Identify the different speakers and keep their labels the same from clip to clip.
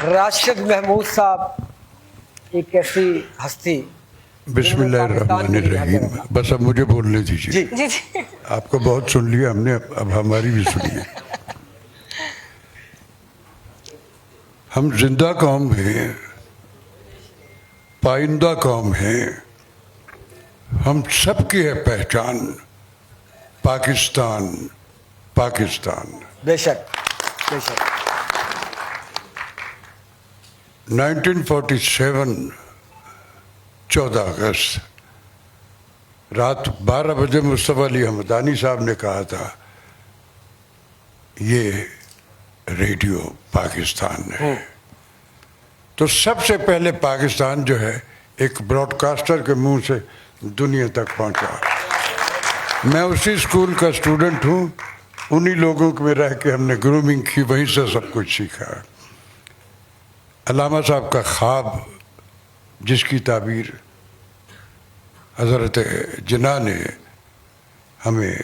Speaker 1: راشد محمود صاحب ایک ایسی ہستی.
Speaker 2: بسم اللہ الرحمن الرحیم. بس اب مجھے بولنے دیجیے.
Speaker 3: جی
Speaker 2: آپ کو بہت سن لیا ہم نے, اب ہماری بھی سنیے. ہم زندہ قوم ہیں, پائندہ قوم ہیں, ہم سب کی ہے پہچان پاکستان پاکستان.
Speaker 1: بے شک بے شک.
Speaker 2: 1947 14 اگست رات 12 بجے مصطفیٰ علی حمدانی صاحب نے کہا تھا یہ ریڈیو پاکستان ہے. تو سب سے پہلے پاکستان جو ہے ایک براڈ کاسٹر کے منہ سے دنیا تک پہنچا. میں اسی اسکول کا اسٹوڈنٹ ہوں, انہی لوگوں میں رہ کے ہم نے گرومنگ کی, وہیں سے سب کچھ سیکھا. علامہ صاحب کا خواب جس کی تعبیر حضرت جناح نے ہمیں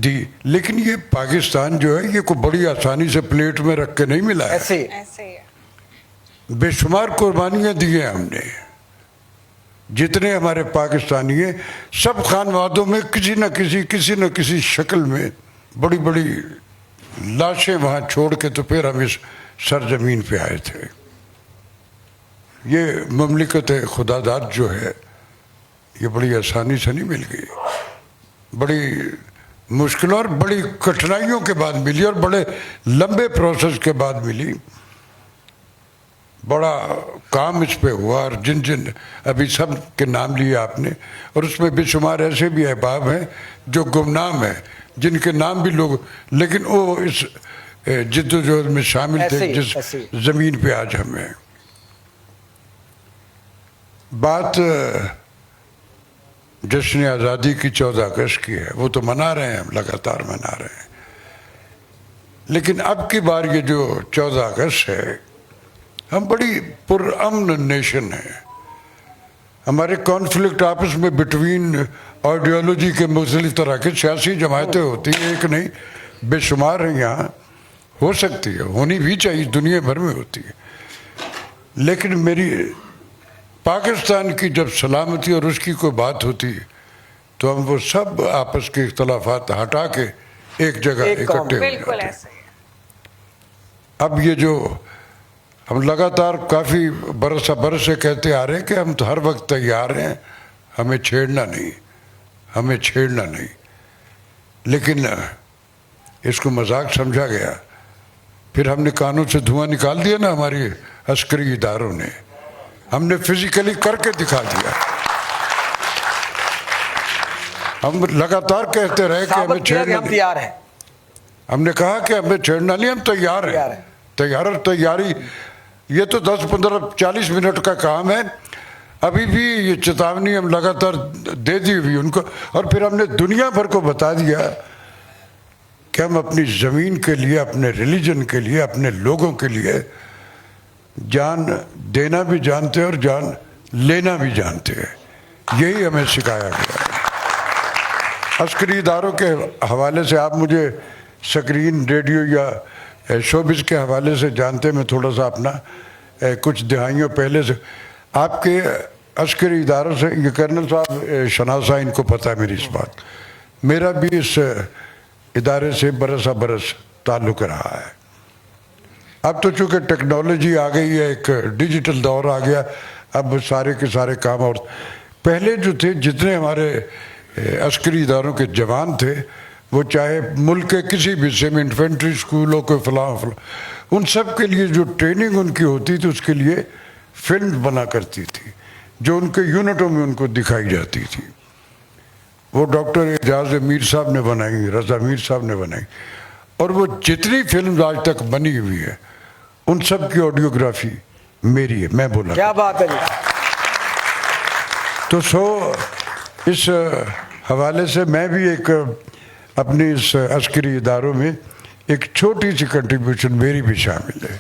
Speaker 2: دی, لیکن یہ پاکستان جو ہے یہ کوئی بڑی آسانی سے پلیٹ میں رکھ کے نہیں ملا ہے.
Speaker 3: ایسے ہی
Speaker 2: بے شمار قربانیاں دی ہیں ہم نے. جتنے ہمارے پاکستانی ہیں سب خانوادوں میں کسی نہ کسی شکل میں بڑی بڑی لاشیں وہاں چھوڑ کے تو پھر ہم اس سرزمین پہ آئے تھے. یہ مملکت خدا داد جو ہے یہ بڑی آسانی سے نہیں مل گئی, بڑی مشکلوں اور بڑی کٹھنائیوں کے بعد ملی, اور بڑے لمبے پروسیس کے بعد ملی. بڑا کام اس پہ ہوا, اور جن ابھی سب کے نام لیے آپ نے, اور اس میں بے شمار ایسے بھی احباب ہیں جو گمنام ہیں جن کے نام بھی لوگ, لیکن وہ اس جد و جہد میں شامل تھے جس زمین پہ آج ہم ہیں. بات جشن آزادی کی 14 اگست کی ہے, وہ تو منا رہے ہیں, ہم لگاتار منا رہے ہیں. لیکن اب کی بار یہ جو 14 اگست ہے, ہم بڑی پرامن نیشن ہیں. ہمارے کانفلکٹ آپس میں بٹوین آئیڈیالوجی کے مختلف طرح کی سیاسی جماعتیں ہوتی ہیں, ایک نہیں بے شمار ہیں, یہاں ہو سکتی ہے, ہونی بھی چاہیے, دنیا بھر میں ہوتی ہے. لیکن میری پاکستان کی جب سلامتی اور اس کی کوئی بات ہوتی ہے تو ہم وہ سب آپس کے اختلافات ہٹا کے ایک جگہ اکٹھے ہو جاتے ہیں. اب یہ جو ہم لگاتار کافی برس سے کہتے آ رہے ہیں کہ ہم تو ہر وقت تیار ہیں, ہمیں چھیڑنا نہیں, لیکن اس کو مذاق سمجھا گیا. پھر ہم نے کانوں سے دھواں نکال دیا نا ہماری عسکری اداروں نے, ہم نے فزیکلی کر کے دکھا دیا. ہم لگاتار کہتے رہے کہ ہمیں چھیڑنا نہیں, ہم نے کہا کہ ہمیں چھیڑنا نہیں, ہم تیار ہیں. تیار اور تیاری یہ تو 10 15 40 منٹ کا کام ہے. ابھی بھی یہ چیتاونی ہم لگاتار دے دی ہوئی ان کو, اور پھر ہم نے دنیا بھر کو بتا دیا کہ ہم اپنی زمین کے لیے, اپنے ریلیجن کے لیے, اپنے لوگوں کے لیے جان دینا بھی جانتے ہیں اور جان لینا بھی جانتے ہیں. یہی ہمیں سکھایا گیا ہے. عسکری اداروں کے حوالے سے آپ مجھے سکرین ریڈیو یا شوبز کے حوالے سے جانتے, میں تھوڑا سا اپنا کچھ دہائیوں پہلے سے آپ کے عسکری اداروں سے, یہ کرنل صاحب شناسا ان کو پتہ ہے میری اس بات, میرا بھی اس ادارے سے برس تعلق رہا ہے. اب تو چونکہ ٹیکنالوجی آ گئی ہے, ایک ڈیجیٹل دور آ گیا, اب سارے کے سارے کام, اور پہلے جو تھے جتنے ہمارے عسکری اداروں کے جوان تھے, وہ چاہے ملک کے کسی بھی حصے میں انفینٹری اسکول ہو, کوئی فلاں, ان سب کے لیے جو ٹریننگ ان کی ہوتی تھی اس کے لیے فلم بنا کرتی تھی جو ان کے یونٹوں میں ان کو دکھائی جاتی تھی. وہ ڈاکٹر اعجاز میر صاحب نے بنائی, رضا میر صاحب نے بنائی, اور وہ جتنی فلم آج تک بنی ہوئی ہے ان سب کی آڈیوگرافی میری ہے, میں بولا.
Speaker 1: کیا بات ہے.
Speaker 2: تو اس حوالے سے میں بھی ایک اپنی اس عسکری اداروں میں ایک چھوٹی سی کنٹریبیوشن میری بھی شامل ہے.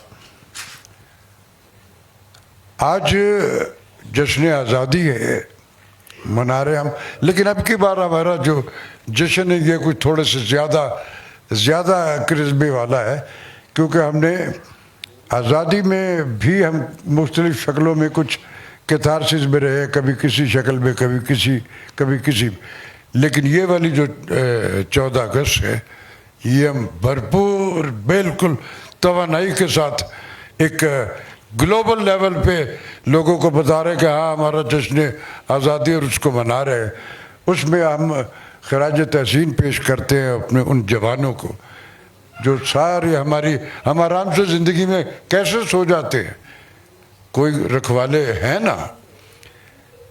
Speaker 2: آج جشن آزادی ہے, منا رہے ہم, لیکن اب کی بار ہمارا جو جشن ہے یہ کوئی تھوڑے سے زیادہ کرسبے والا ہے, کیونکہ ہم نے آزادی میں بھی ہم مختلف شکلوں میں کچھ کیتھارسس میں رہے, کبھی کسی شکل میں, کبھی کسی, لیکن یہ والی جو 14 اگست ہے یہ ہم بھرپور بالکل توانائی کے ساتھ ایک گلوبل لیول پہ لوگوں کو بتا رہے کہ ہاں ہمارا جشن آزادی اور اس کو منا رہے ہیں. اس میں ہم خراج تحسین پیش کرتے ہیں اپنے ان جوانوں کو جو سارے ہم آرام سے زندگی میں کیسے سو جاتے ہیں, کوئی رکھوالے ہیں نا.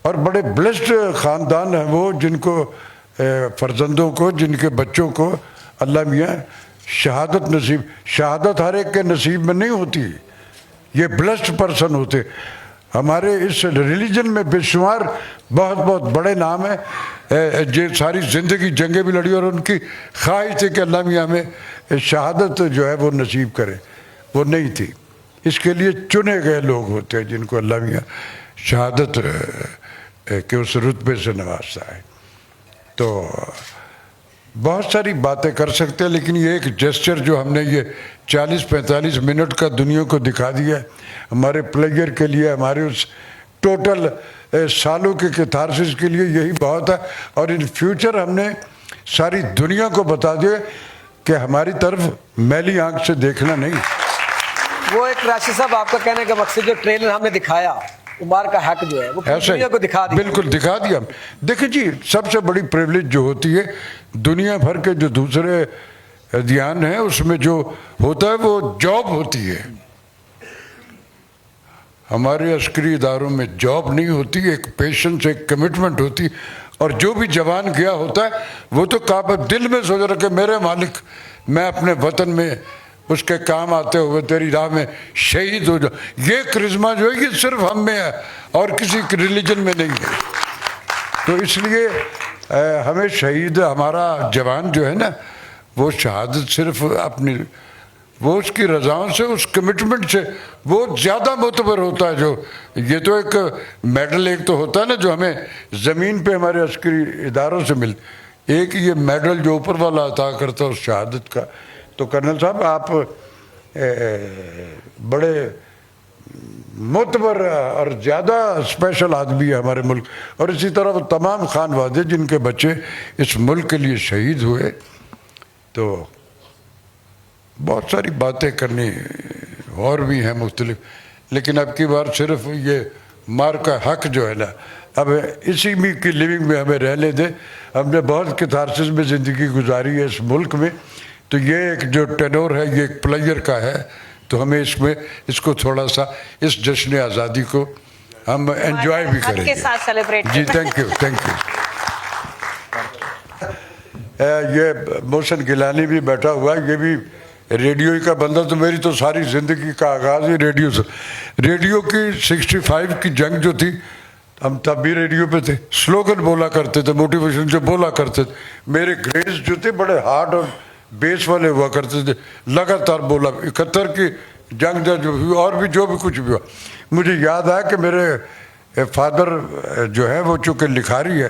Speaker 2: اور بڑے بلیسڈ خاندان ہیں وہ جن کو فرزندوں کو, جن کے بچوں کو اللہ میاں شہادت ہر ایک کے نصیب میں نہیں ہوتی, یہ بلیسڈ پرسن ہوتے. ہمارے اس ریلیجن میں بے شمار بہت بڑے نام ہیں جو ساری زندگی جنگیں بھی لڑی اور ان کی خواہش تھی کہ اللہ میاں ہمیں شہادت جو ہے وہ نصیب کرے, وہ نہیں تھی. اس کے لیے چنے گئے لوگ ہوتے ہیں جن کو اللہ میاں شہادت کے اس رتبے سے نوازتا ہے. تو بہت ساری باتیں کر سکتے ہیں, لیکن یہ ایک جسچر جو ہم نے یہ 40-45 منٹ کا دنیا کو دکھا دیا ہمارے پلیئر کے لیے, ہمارے اس ٹوٹل سالوں کے کیتھارسس کے لیے یہی بہت ہے. اور ان فیوچر ہم نے ساری دنیا کو بتا دیا کہ ہماری طرف میلی آنکھ سے دیکھنا نہیں.
Speaker 1: وہ ایک راشد صاحب آپ کا کہنے کا مقصد جو ٹریلر ہم نے دکھایا عمر کا حق جو ہے وہ دنیا کو دکھا دیا. بالکل
Speaker 2: دکھا دیا. دیکھیں جی, سب سے بڑی پریولیج جو ہوتی ہے دنیا بھر کے جو دوسرے ادیان ہیں اس میں جو ہوتا ہے وہ جاب ہوتی ہے. ہمارے عسکری اداروں میں جاب نہیں ہوتی, ایک پیشنس, ایک کمٹمنٹ ہوتی. اور جو بھی جوان گیا ہوتا ہے وہ تو دل میں سوچ رہا کہ میرے مالک میں اپنے وطن میں اس کے کام آتے ہوئے تیری راہ میں شہید ہو جاؤ. یہ کرزما جو ہے یہ صرف ہم میں ہے اور کسی ریلیجن میں نہیں ہے. تو اس لیے ہمیں شہید, ہمارا جوان جو ہے نا وہ شہادت صرف اپنی وہ اس کی رضاؤں سے, اس کمٹمنٹ سے وہ زیادہ معتبر ہوتا ہے. جو یہ تو ایک میڈل ایک تو ہوتا ہے نا جو ہمیں زمین پہ ہمارے عسکری اداروں سے ایک یہ میڈل جو اوپر والا عطا کرتا ہے اس شہادت کا. تو کرنل صاحب آپ بڑے معتبر اور زیادہ اسپیشل آدمی ہے ہمارے ملک, اور اسی طرح تمام خانوادے جن کے بچے اس ملک کے لیے شہید ہوئے. تو بہت ساری باتیں کرنی اور بھی ہیں مختلف, لیکن اب کی بار صرف یہ مار کا حق جو ہے نا اب اسی میں کی لیونگ میں ہمیں رہنے دے. ہم نے بہت کیتھارسس میں زندگی گزاری ہے اس ملک میں, تو یہ ایک جو ٹینور ہے یہ ایک پلیئر کا ہے, تو ہمیں اس کو تھوڑا سا اس جشن آزادی کو ہم انجوائے بھی کریں گے. جی تھینک یو. یہ محسن گیلانی بھی بیٹھا ہوا ہے, یہ بھی ریڈیو کا بندہ. تو میری تو ساری زندگی کا آغاز ہی ریڈیو سے. ریڈیو کی 65 کی جنگ جو تھی ہم تب بھی ریڈیو پہ تھے, سلوگن بولا کرتے تھے, موٹیویشن جو بولا کرتے تھے. میرے گریڈز جو تھے بڑے ہارڈ اور بیس والے ہوا کرتے تھے, لگاتار بولا. 71 کی جنگ جو ہوئی اور بھی جو بھی کچھ بھی ہوا, مجھے یاد آیا کہ میرے فادر جو ہے وہ چونکہ لکھاری ہے,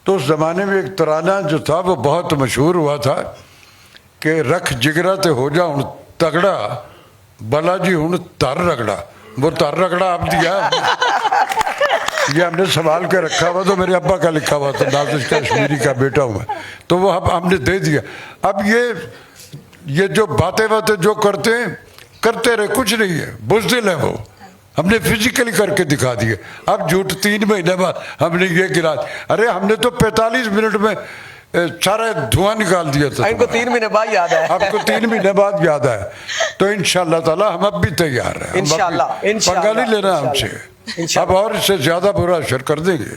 Speaker 2: تو اس زمانے میں ایک ترانہ جو تھا وہ بہت مشہور ہوا تھا کہ رکھ جگرا تے ہو جا ہوں تگڑا, بلا جی ہوں تر رگڑا. وہ تر رگڑا آپ دیا, یہ ہم نے سنبھال کے رکھا ہوا, تو میرے ابا کا لکھا ہوا تھا, نازش کشمیری کا بیٹا ہوں میں, تو وہ ہم نے دے دیا. اب یہ جو باتیں جو کرتے رہے کچھ نہیں ہے, بزدل ہے وہ, ہم نے فزیکلی کر کے دکھا دیے. اب جھوٹ 3 مہینے بعد ہم نے یہ گرا, ارے ہم نے تو 45 منٹ میں سارا دھواں نکال دیا تھا.
Speaker 1: ان کو 3 مہینے بعد یاد ہے,
Speaker 2: آپ کو 3 مہینے بعد یاد ہے. تو انشاءاللہ تعالی ہم اب بھی تیار ہیں,
Speaker 1: انشاءاللہ
Speaker 2: پنگا نہیں لینا ہم سے, اب اور اس سے زیادہ برا اثر کر دیں گے.